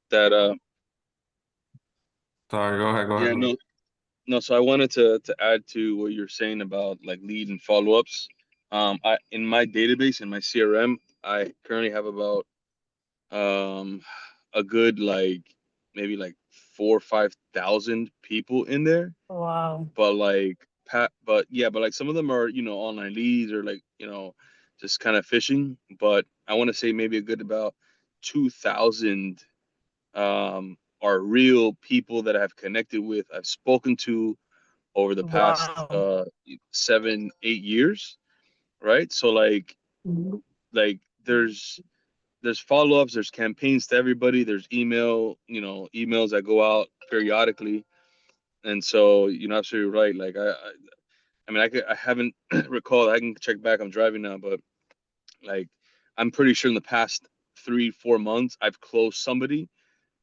that Sorry, go ahead, yeah, Lou. no, so I wanted to add to what you're saying about like lead and follow-ups. I in my database in my CRM, I currently have about um a good like maybe like 4 or 5 thousand people in there. Wow. But like but yeah, but like some of them are, online leads or like, just kind of fishing. But I want to say maybe a good about 2,000 are real people that I've connected with, I've spoken to over the past Wow. 7, 8 years, right? So Mhm. like there's follow-ups, there's campaigns to everybody, there's emails that go out periodically. And so, absolutely right. Like I mean, I haven't recalled. I can check back. I'm driving now, but like, I'm pretty sure in the past 3, 4 months, I've closed somebody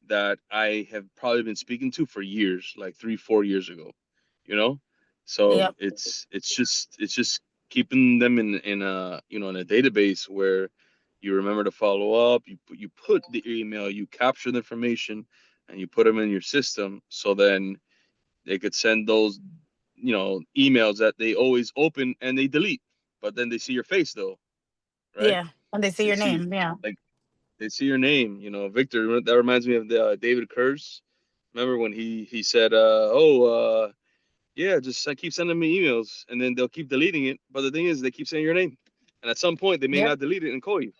that I have probably been speaking to for years, like 3, 4 years ago. You know, so Yep. it's just keeping them in a database where you remember to follow up. You put the email, you capture the information, and you put them in your system. So then they could send those emails that they always open and they delete, but then they see your face though, right? Yeah. And they see They your see name. Yeah. like they see your name, Victor. That reminds me of the David Kurz. Remember when he said, "Oh, yeah, just keep sending me emails," and then they'll keep deleting it. But the thing is, they keep saying your name, and at some point they may Yep. not delete it and call you.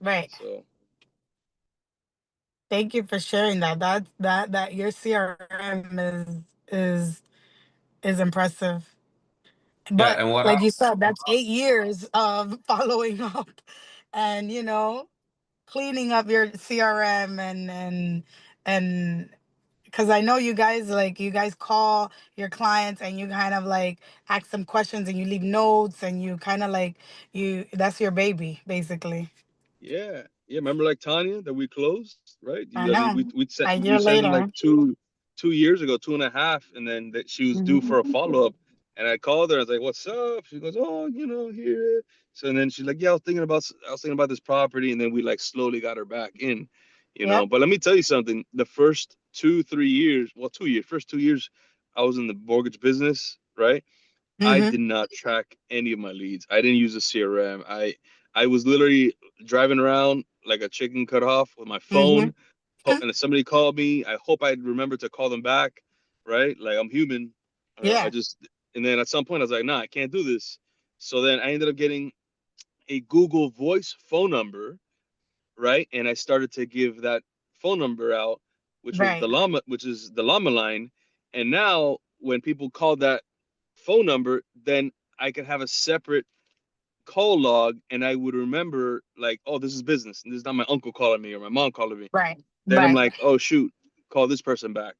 Right. So Thank you for sharing that. That your CRM is is impressive. Yeah, But and what I like you said, that's 8 years of following up and cleaning up your CRM and because I know you guys call your clients and you kind of like ask them questions and you leave notes and you kind of like you that's your baby basically. yeah, yeah. Remember like Tanya that we closed, right? I I mean, know. A we year sent in like later. 2 years ago, 2.5, and then that she was due Mhm. for a follow up, and I called her. I was like, "What's up?" She goes, "Oh, here." So and then she's like, "Yeah, I was thinking about this property," and then we like slowly got her back in. Yep. But let me tell you something. The first 2, 3 years, well, 2 years, first 2 years, I was in the mortgage business, right? I Mhm. did not track any of my leads. I didn't use a CRM. I was literally driving around like a chicken cut off with my Mhm. phone. And if somebody called me, I hope I'd remember to call them back, right? Like I'm human. I Yeah. just and then at some point I was like, nah, I can't do this. So then I ended up getting a Google Voice phone number, right? And I started to give that phone number out, Right. which is the llama line. And now when people call that phone number, then I could have a separate call log and I would remember like, oh, this is business. And this is not my uncle calling me or my mom calling me. Right. Then I'm Right. like, oh shoot, call this person back.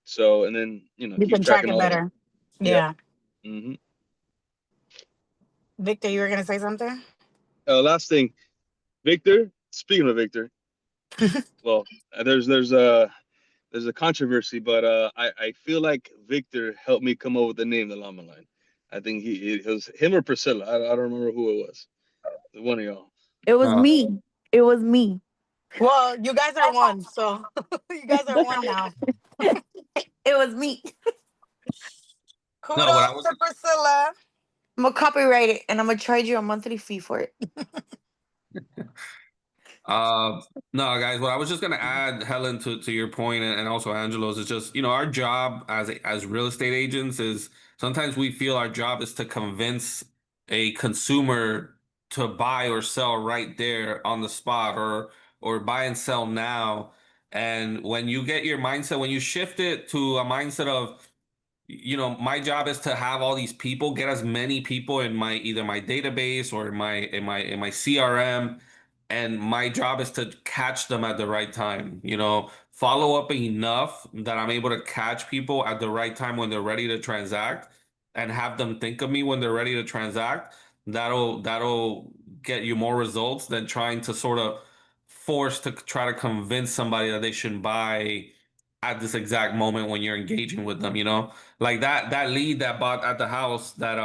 So and then You keep can track tracking it all that. better. Yep. Yeah. hmm Victor, you were gonna say something? Last thing, Victor. Speaking of Victor, well, there's a controversy, but I feel like Victor helped me come up with the name, the Llama Line. I think it was him or Priscilla. I don't remember who it was. One of y'all. It was uh, me. It was me. Well, you guys are one, so you guys are one now. It was me. no, what I Kudos was to Priscilla. I'm gonna copyright it and I'm gonna charge you a monthly fee for it. Uh, no, guys, what I was just gonna add, Helen, to your point, and also Angelo's, is just, our job as real estate agents is sometimes we feel our job is to convince a consumer to buy or sell right there on the spot, or buy and sell now. And when you get your mindset, when you shift it to a mindset of, my job is to have all these people, get as many people in my either my database or in my CRM, and my job is to catch them at the right time. Follow up enough that I'm able to catch people at the right time when they're ready to transact, and have them think of me when they're ready to transact. That'll get you more results than trying to sort of force to try to convince somebody that they should buy at this exact moment when you're engaging with them. Like that lead that bought at the house that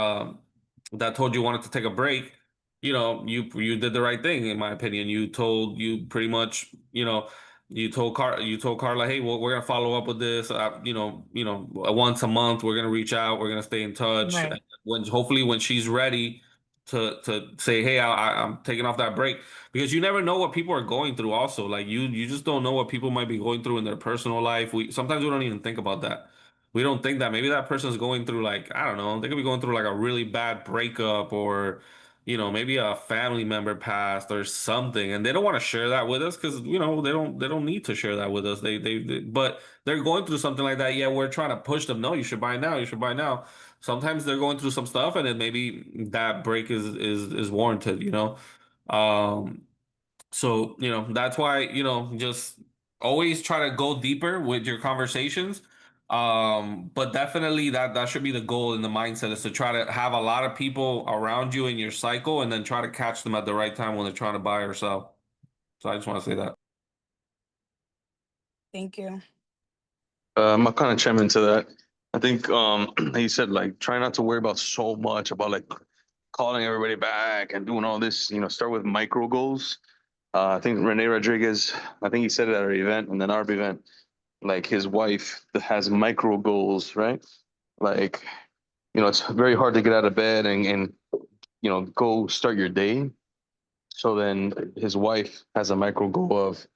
told you wanted to take a break. You did the right thing, in my opinion. You pretty much, You told Carla, hey, well, we're gonna follow up with this. Once a month, we're gonna reach out. We're gonna stay in touch. Right. Hopefully when she's ready to say, hey, I'm taking off that break, because you never know what people are going through. Also, like you just don't know what people might be going through in their personal life. Sometimes we don't even think about that. We don't think that maybe that person's going through, like, I don't know, they could be going through like a really bad breakup, or maybe a family member passed or something, and they don't want to share that with us because they don't need to share that with us. But they're going through something like that. Yeah, we're trying to push them. No, you should buy now. You should buy now. Sometimes they're going through some stuff, and then maybe that break is warranted. Um, so, that's why, just always try to go deeper with your conversations. But definitely that should be the goal in the mindset, is to try to have a lot of people around you in your cycle and then try to catch them at the right time when they're trying to buy or sell. So I just want to say that. Thank you. I'm kind of chime into that. I think he said, like, try not to worry about so much about like calling everybody back and doing all this. Start with micro goals. I think Rene Rodriguez, I think he said it at our event and then our event, like his wife that has micro goals, right? Like, it's very hard to get out of bed and go start your day. So then his wife has a micro goal of,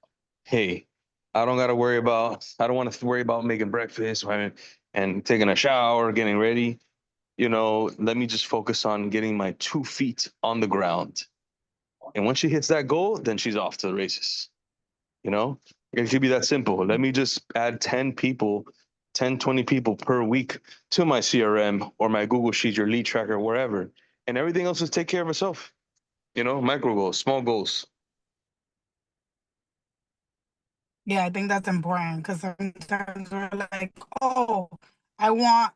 hey, I don't want to worry about making breakfast and taking a shower, getting ready. Let me just focus on getting my 2 feet on the ground. And once she hits that goal, then she's off to the races. It could be that simple. Let me just add 10 people, 10, 20 people per week to my CRM or my Google Sheet, your lead tracker, wherever. And everything else will take care of itself. Micro goals, small goals. Yeah, I think that's important because sometimes we're like, oh, I want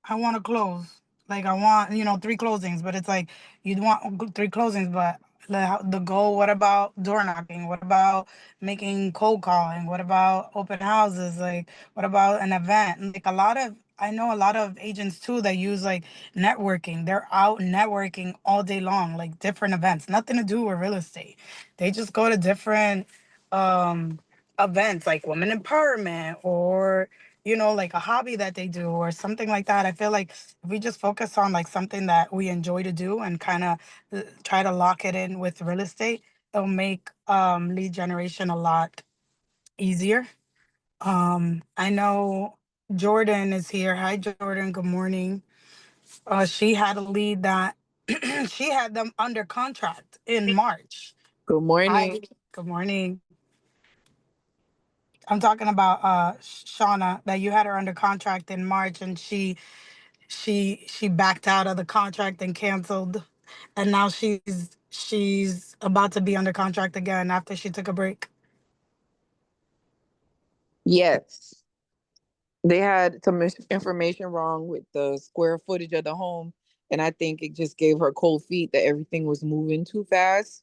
to close. Like I want, 3 closings, but it's like you'd want 3 closings, but the goal, what about door knocking? What about making cold calling? What about open houses? Like, what about an event? Like I know a lot of agents too that use like networking. They're out networking all day long, like different events, nothing to do with real estate. They just go to different um events like women empowerment or like a hobby that they do or something like that. I feel like if we just focus on like something that we enjoy to do and kind of try to lock it in with real estate, it'll make lead generation a lot easier. I know Jordan is here. Hi, Jordan. Good morning. She had a lead that she had them under contract in March. Good Hi. morning. Good morning. I'm talking about Shauna, that you had her under contract in March and she backed out of the contract and canceled, and now she's about to be under contract again after she took a break. Yes, they had some information wrong with the square footage of the home, and I think it just gave her cold feet that everything was moving too fast.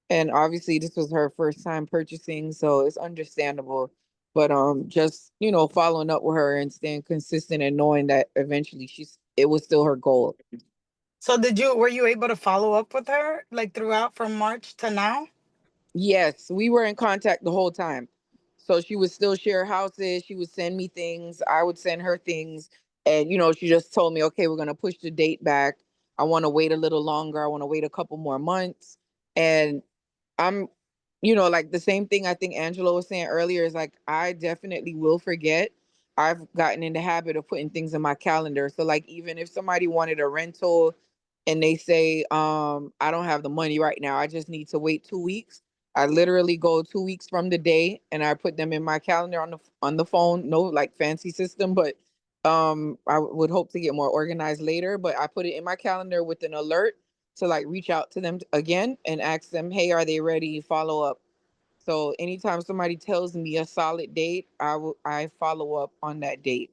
And obviously, this was her first time purchasing, so it's understandable. But just following up with her and staying consistent and knowing that eventually it was still her goal. So were you able to follow up with her like throughout from March to now? Yes, we were in contact the whole time. So she would still share houses. She would send me things. I would send her things. And, she just told me, okay, we're going to push the date back. I want to wait a little longer. I want to wait a couple more months. And I'm, like the same thing I think Angela was saying earlier is like, I definitely will forget. I've gotten in the habit of putting things in my calendar. So like, even if somebody wanted a rental and they say, I don't have the money right now, I just need to wait 2 weeks. I literally go 2 weeks from the day and I put them in my calendar on the phone. No like fancy system, but I would hope to get more organized later. But I put it in my calendar with an alert to like reach out to them again and ask them, hey, are they ready? Follow up. So anytime somebody tells me a solid date, I follow up on that date.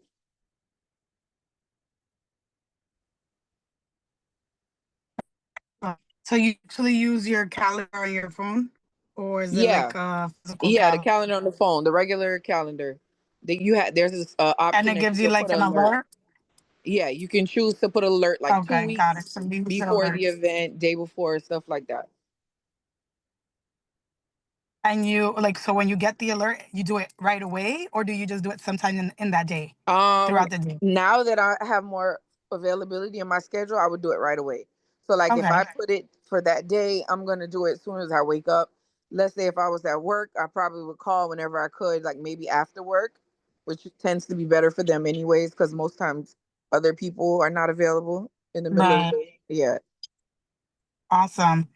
So you actually use your calendar on your phone, or is it Yeah, like a physical yeah, the calendar? calendar on the phone, the regular calendar. That you have, there's this And option it that gives you you can put like an an alert. alert? Yeah, you can choose to put an alert like two Okay, got it. weeks So you use before the alerts. event, day before, stuff like that. And you like, so when you get the alert, you do it right away, or do you just do it sometime in that day, Um, throughout the day? now that I have more availability in my schedule, I would do it right away. So like if Okay. I put it for that day, I'm gonna do it as soon as I wake up. Let's say if I was at work, I probably would call whenever I could, like maybe after work, which tends to be better for them anyways, because most times other people are not available in the middle of the Right. day. Yeah. Awesome.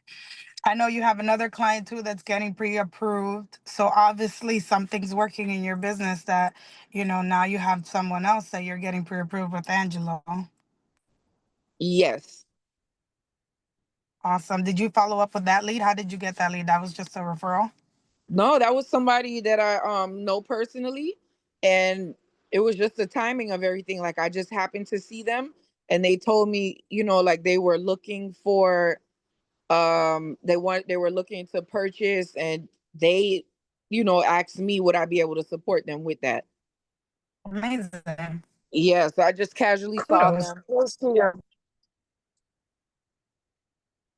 I know you have another client too that's getting pre-approved. So obviously something's working in your business that, now you have someone else that you're getting pre-approved with, Angelo. Yes. Awesome. Did you follow up with that lead? How did you get that lead? That was just a referral? No, that was somebody that I know personally, and it was just the timing of everything. Like I just happened to see them, and they told me, like they were looking for they were looking to purchase, and they asked me would I be able to support them with that. Amazing. Yeah, so I just casually saw Kudos. them. Kudos to you.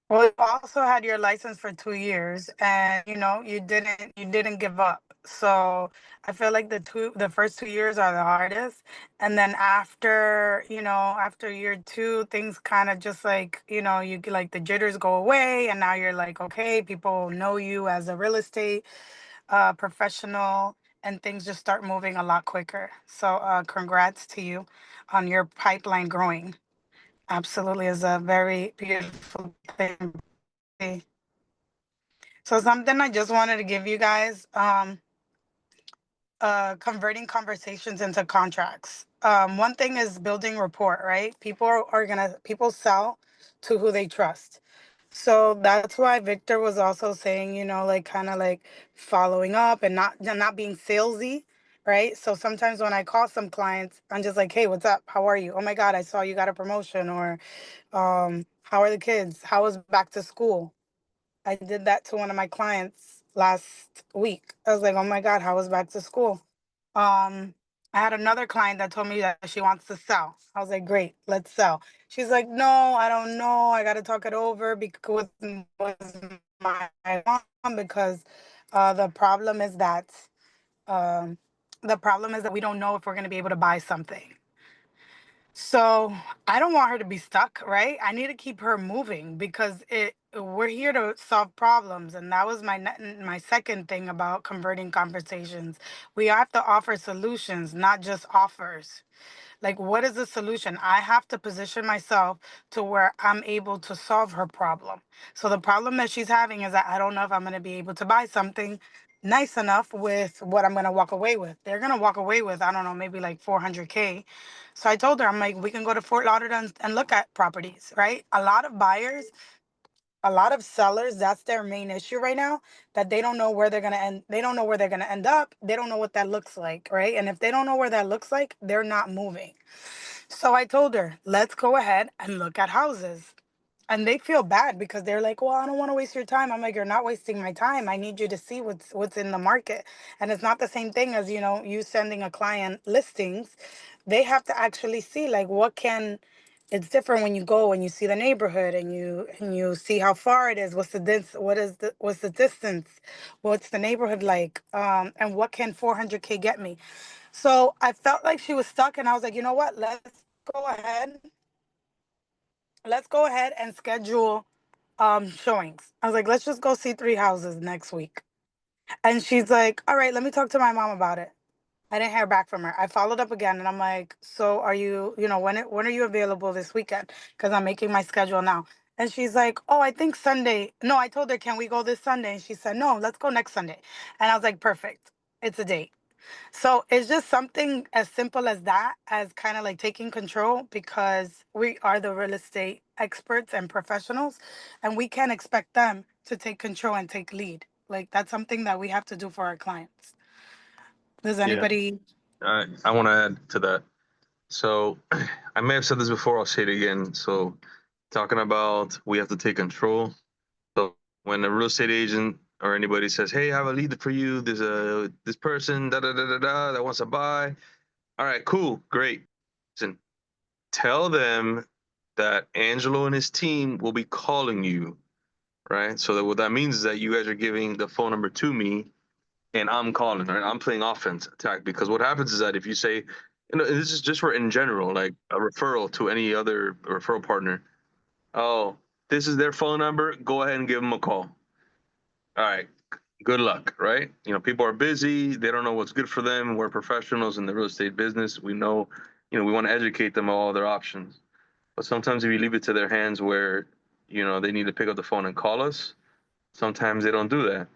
Well, you also had your license for 2 years, and you didn't give up. So I feel like the first 2 years are the hardest, and then after year two, things kind of just like like the jitters go away, and now you're like, okay, people know you as a real estate professional, and things just start moving a lot quicker. So congrats to you on your pipeline growing. Absolutely, is a very beautiful thing. So something I just wanted to give you guys, converting conversations into contracts. One thing is building rapport, right? People sell to who they trust. So that's why Victor was also saying, like kind of like following up and not being salesy, right? So sometimes when I call some clients, I'm just like, hey, what's up? How are you? Oh my God, I saw you got a promotion, or how are the kids? How was back to school? I did that to one of my clients last week. I was like, "Oh my God, how was back to school?" I had another client that told me that she wants to sell. I was like, "Great, let's sell." She's like, "No, I don't know. I got to talk it over because with my mom, because the problem is that um, we don't know if we're going to be able to buy something." So I don't want her to be stuck, right? I need to keep her moving because we're here to solve problems, and that was my second thing about converting conversations. We have to offer solutions, not just offers. Like, what is the solution? I have to position myself to where I'm able to solve her problem. So the problem that she's having is that I don't know if I'm going to be able to buy something nice enough with what I'm going to walk away with. They're going to walk away with, I don't know, maybe like 400K. So I told her, I'm like, we can go to Fort Lauderdale and look at properties, right? A lot of buyers, a lot of sellers, that's their main issue right now, that they don't know where they're going to end. They don't know where they're going to end up. They don't know what that looks like, right? And if they don't know where that looks like, they're not moving. So I told her, let's go ahead and look at houses. And they feel bad because they're like, well, I don't want to waste your time. I'm like, you're not wasting my time. I need you to see what's in the market. And it's not the same thing as, you sending a client listings. They have to actually see like it's different when you go and you see the neighborhood, and you see how far it is, what's the distance, what's the neighborhood like, and what can 400K get me. So I felt like she was stuck, and I was like, you know what? Go ahead. Let's go ahead and schedule showings. I was like, let's just go see 3 houses next week. And she's like, all right, let me talk to my mom about it. I didn't hear back from her. I followed up again, and I'm like, so are you, when are you available this weekend? Because I'm making my schedule now. And she's like, oh, I think Sunday. No, I told her, can we go this Sunday? And she said, no, let's go next Sunday. And I was like, perfect. It's a date. So it's just something as simple as that, as kind of like taking control, because we are the real estate experts and professionals, and we can't expect them to take control and take lead. Like, that's something that we have to do for our clients. Does Yeah, anybody? I want to add to that. So I may have said this before. I'll say it again. So talking about we have to take control. So when a real estate agent or anybody says, "Hey, I have a lead for you. There's this person da da da da da that wants to buy." All right, cool, great. Listen, tell them that Angelo and his team will be calling you right? So that what that means is that you guys are giving the phone number to me, and I'm calling, right? I'm playing offense attack, because what happens is that if you say, this is just for in general, like a referral to any other referral partner. Oh, this is their phone number. Go ahead and give them a call. All right. Good luck, right? People are busy. They don't know what's good for them. We're professionals in the real estate business. We know, we want to educate them on all their options. But sometimes if you leave it to their hands where, they need to pick up the phone and call us, sometimes they don't do that.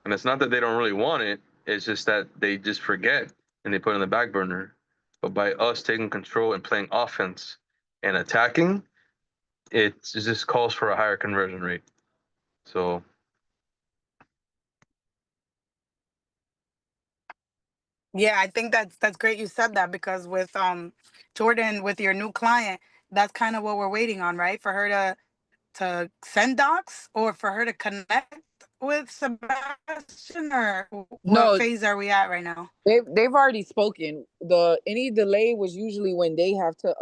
And it's not that they don't really want it. It's just that they just forget and they put it on the back burner. But by us taking control and playing offense and attacking, it just calls for a higher conversion rate. So Yeah, I think that's great you said that, because with Jordan, with your new client, that's kind of what we're waiting on, right? For her to send docs, or for her to connect with Sebastian, or what No, phase are we at right now? they've already spoken. Any delay was usually when they have to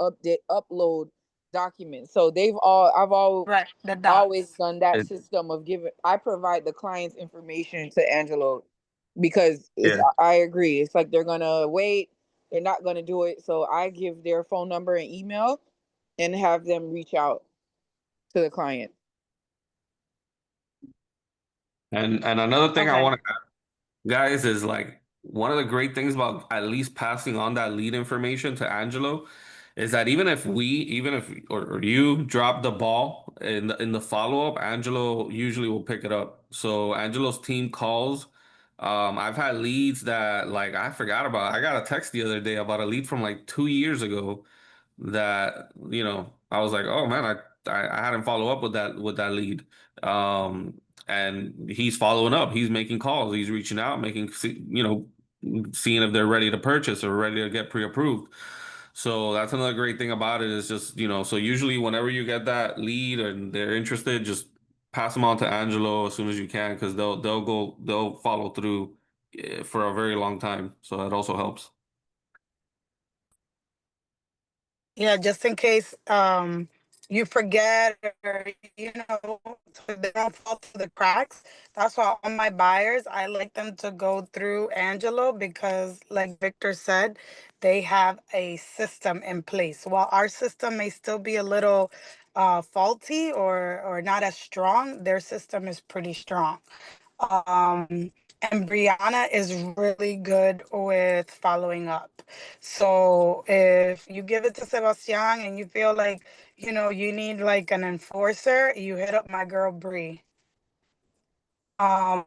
upload documents. So I've Right, the always docs. done that it, system of I provide the client's information to Angelo, because yeah, I agree. It's like they're gonna wait, they're not gonna do it. So I give their phone number and email and have them reach out to the client. And another thing I Okay. want to guys, is like one of the great things about at least passing on that lead information to Angelo is that even if or you drop the ball in the follow up, Angelo usually will pick it up. So Angelo's team calls. I've had leads that like I forgot about. I got a text the other day about a lead from like 2 years ago that I was like, oh man, I hadn't follow up with that lead. And he's following up, he's making calls, he's reaching out, seeing if they're ready to purchase or ready to get pre-approved. So that's another great thing about it, is just so usually whenever you get that lead and they're interested, just pass them on to Angelo as soon as you can, because they'll follow through for a very long time, so that also helps. Yeah, just in case you forget, or so they don't fall through the cracks. That's why all my buyers, I like them to go through Angelo, because like Victor said, they have a system in place. While our system may still be a little faulty, or not as strong, their system is pretty strong. And Brianna is really good with following up. So if you give it to Sebastian and you feel like, you need like an enforcer, you hit up my girl Bree. So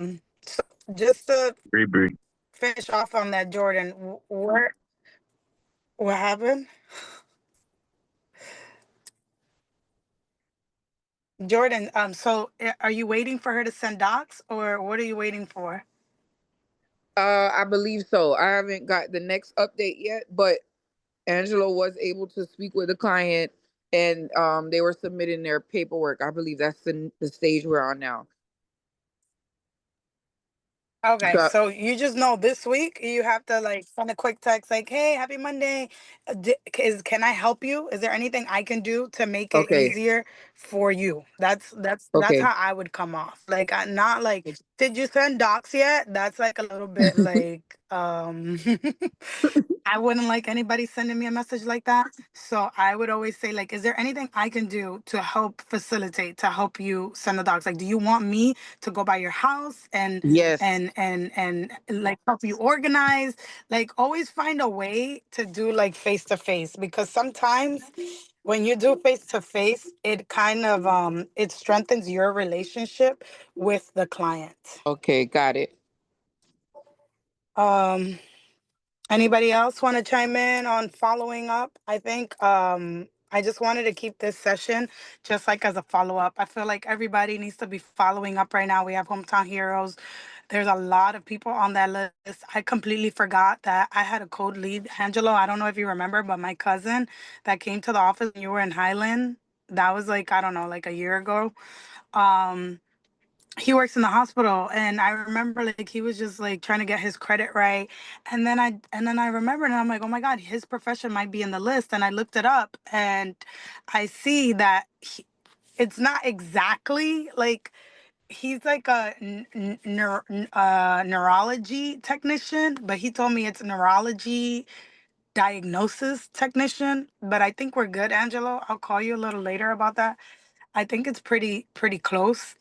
just to Bree. finish off on that, Jordan, what happened? Jordan, so are you waiting for her to send docs, or what are you waiting for? I believe so. I haven't got the next update yet, but Angelo was able to speak with the client, and they were submitting their paperwork. I believe that's the stage we're on now. Okay, So, so you just know this week you have to like send a quick text like, "Hey, happy Monday. Can I help you? Is there anything I can do to make it okay, easier for you?" That's okay. how I would come off. Like, not like, "Did you send docs yet?" That's like a little bit like I wouldn't like anybody sending me a message like that. So I would always say, like, is there anything I can do to help facilitate, to help you send the docs? Like, do you want me to go by your house and Yes. and like help you organize? Like, always find a way to do like face to face, because sometimes when you do face to face, it kind of it strengthens your relationship with the client. Okay, got it. Um Anybody else want to chime in on following up? I think I just wanted to keep this session just like as a follow up. I feel like everybody needs to be following up right now. We have Hometown Heroes. There's a lot of people on that list. I completely forgot that I had a code lead. Angelo, I don't know if you remember, but my cousin that came to the office when you were in Highland, that was like, I don't know, like a year ago. Um, he works in the hospital, and I remember like he was just like trying to get his credit right. And then I remembered, and I'm like, oh my God, his profession might be in the list. And I looked it up, and I see that it's not exactly like he's like a neurology technician, but he told me it's neurology diagnosis technician. But I think we're good, Angelo. I'll call you a little later about that. I think it's pretty close.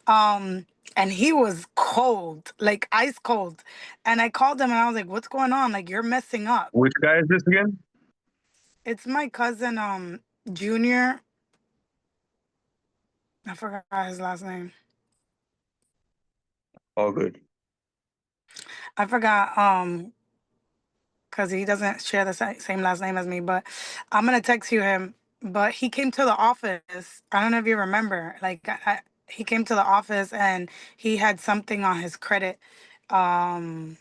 um, and he was cold, like ice cold. And I called him and I was like, "What's going on? Like you're messing up." Which guy is this again? It's my cousin, Junior. I forgot his last name. All good. I forgot, because he doesn't share the same last name as me. But I'm gonna text you him. But he came to the office. I don't know if you remember. Like he came to the office and he had something on his credit, um,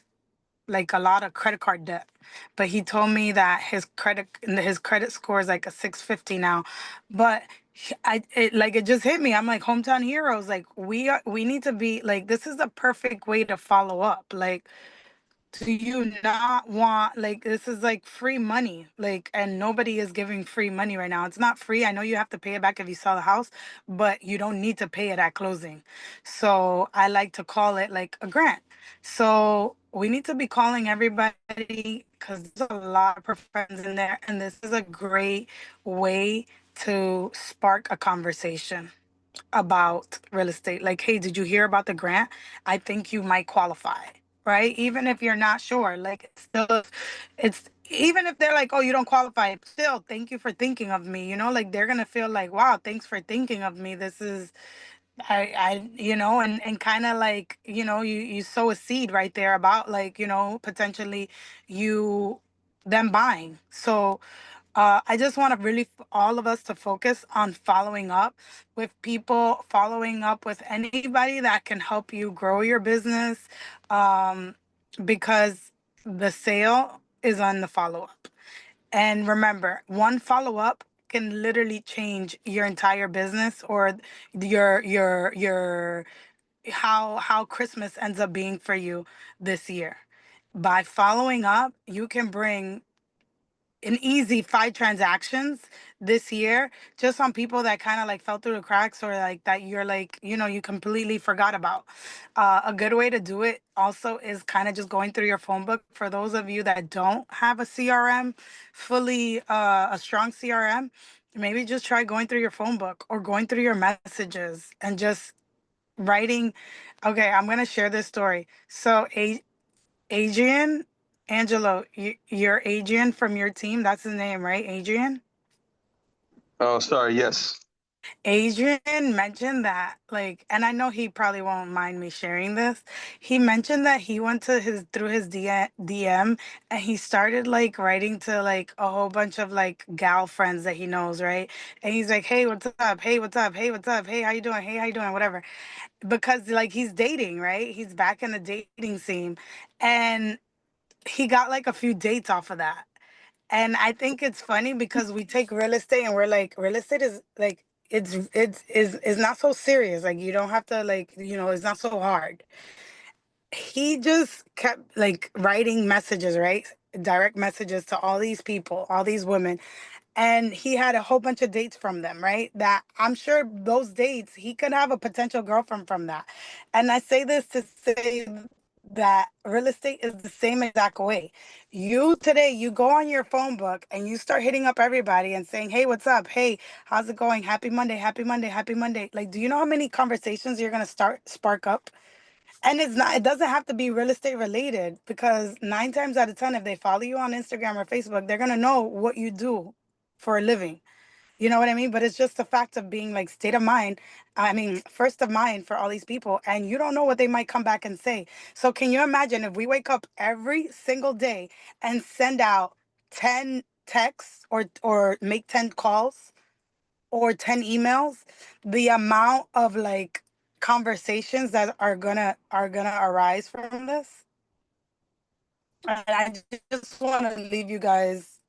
like a lot of credit card debt. But he told me that his credit score is like a 650 now. But it just hit me. I'm like, hometown heroes. Like we need to be like, this is the perfect way to follow up. Like, do you not want, like, this is like free money, like, and nobody is giving free money right now. It's not free. I know you have to pay it back if you sell the house, but you don't need to pay it at closing. So I like to call it like a grant. So we need to be calling everybody because there's a lot of professions in there, and this is a great way to spark a conversation about real estate. Like, hey, did you hear about the grant? I think you might qualify, right? Even if you're not sure, like, still, it's even if they're like, oh, you don't qualify, still, thank you for thinking of me. Like they're gonna feel like, wow, thanks for thinking of me. This is, and kind of like, you sow a seed right there about like, potentially you them buying. So I just want to really all of us to focus on following up with people, following up with anybody that can help you grow your business, um, because the sale is on the follow up. And remember, one follow up can literally change your entire business or your how Christmas ends up being for you this year. By following up, you can bring an easy 5 transactions this year just on people that kind of like fell through the cracks or like that you're like, you completely forgot about. A good way to do it also is kind of just going through your phone book. For those of you that don't have a CRM, fully a strong CRM, maybe just try going through your phone book or going through your messages and just writing. Okay, I'm going to share this story. So Adrian, Angelo, you're Adrian from your team. That's his name, right? Adrian? Oh, sorry. Yes. Adrian mentioned that, like, and I know he probably won't mind me sharing this. He mentioned that he went to through his DM and he started like writing to like a whole bunch of like gal friends that he knows, right? And he's like, hey, what's up? Hey, what's up? Hey, what's up? Hey, how you doing? Hey, how you doing? Whatever. Because like he's dating, right? He's back in the dating scene. And he got like a few dates off of that. And I think it's funny because we take real estate and we're like, real estate is like, it's not so serious. Like you don't have to like, it's not so hard. He just kept like writing messages, right? Direct messages to all these people, all these women. And he had a whole bunch of dates from them, right? That I'm sure those dates, he could have a potential girlfriend from that. And I say this to say that real estate is the same exact way. You go on your phone book and you start hitting up everybody and saying, hey, what's up? Hey, how's it going? Happy Monday, happy Monday, happy Monday. Like, do you know how many conversations you're going to spark up? And it doesn't have to be real estate related because 9 times out of 10, if they follow you on Instagram or Facebook, they're going to know what you do for a living. You know what I mean? But it's just the fact of being like state of mind. I mean, first of mind for all these people, and you don't know what they might come back and say. So can you imagine if we wake up every single day and send out 10 texts or make 10 calls or 10 emails, the amount of like conversations that are gonna arise from this. And I just want to leave you guys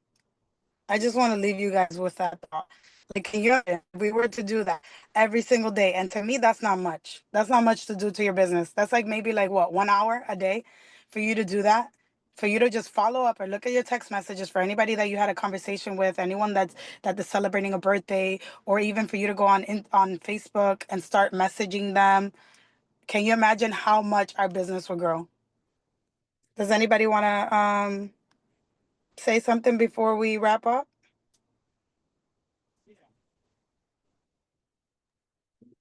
with that thought. Like, can you imagine if we were to do that every single day? And to me, that's not much. That's not much to do to your business. That's like maybe like what, 1 hour a day for you to do that for you to just follow up or look at your text messages for anybody that you had a conversation with, anyone that is celebrating a birthday, or even for you to go on Facebook and start messaging them. Can you imagine how much our business will grow? Does anybody want to say something before we wrap up?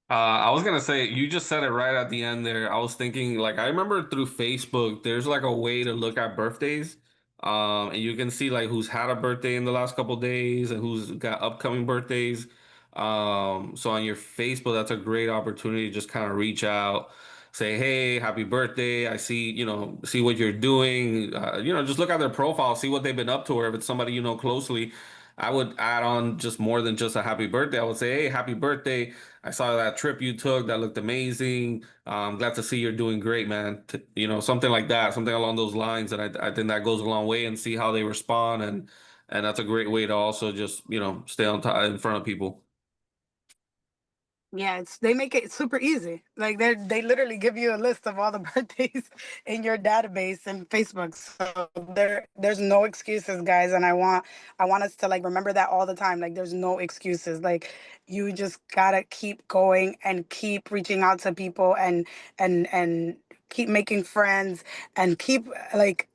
I was gonna say, you just said it right at the end there. I was thinking, like, I remember through Facebook, there's like a way to look at birthdays. And you can see like who's had a birthday in the last couple days and who's got upcoming birthdays. So on your Facebook, that's a great opportunity to just kind of reach out, say, hey, happy birthday. I see, see what you're doing. Just look at their profile, see what they've been up to, or if it's somebody you know closely. I would add on just more than just a happy birthday. I would say, hey, happy birthday. I saw that trip you took. That looked amazing. I'm glad to see you're doing great, man. Something like that, something along those lines. And I think that goes a long way, and see how they respond. And that's a great way to also just, stay on top in front of people. Yeah, they make it super easy. Like they literally give you a list of all the birthdays in your database and Facebook. So there's no excuses, guys. And I want us to like remember that all the time. Like there's no excuses. Like you just gotta keep going and keep reaching out to people and keep making friends and keep like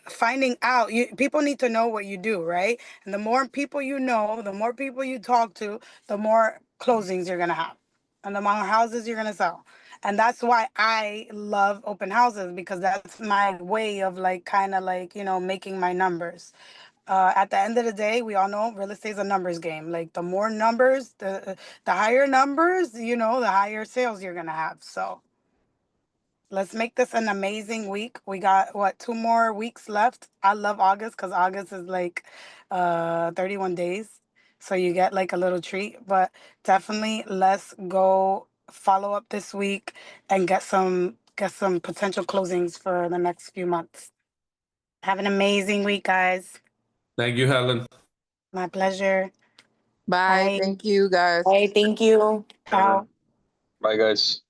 finding out. People need to know what you do, right? And the more people you know, the more people you talk to, the more closings you're gonna have and the more houses you're gonna sell. And that's why I love open houses, because that's my way of like kind of like, making my numbers. At the end of the day, we all know real estate is a numbers game. Like the more numbers, the higher numbers, the higher sales you're gonna have. So let's make this an amazing week. We got 2 more weeks left. I love August because August is like 31 days. So you get like a little treat. But definitely let's go follow up this week and get some potential closings for the next few months. Have an amazing week, guys. Thank you, Helen. My pleasure. Bye. Bye. Thank you, guys. Hey, thank you. Ciao. Bye, guys.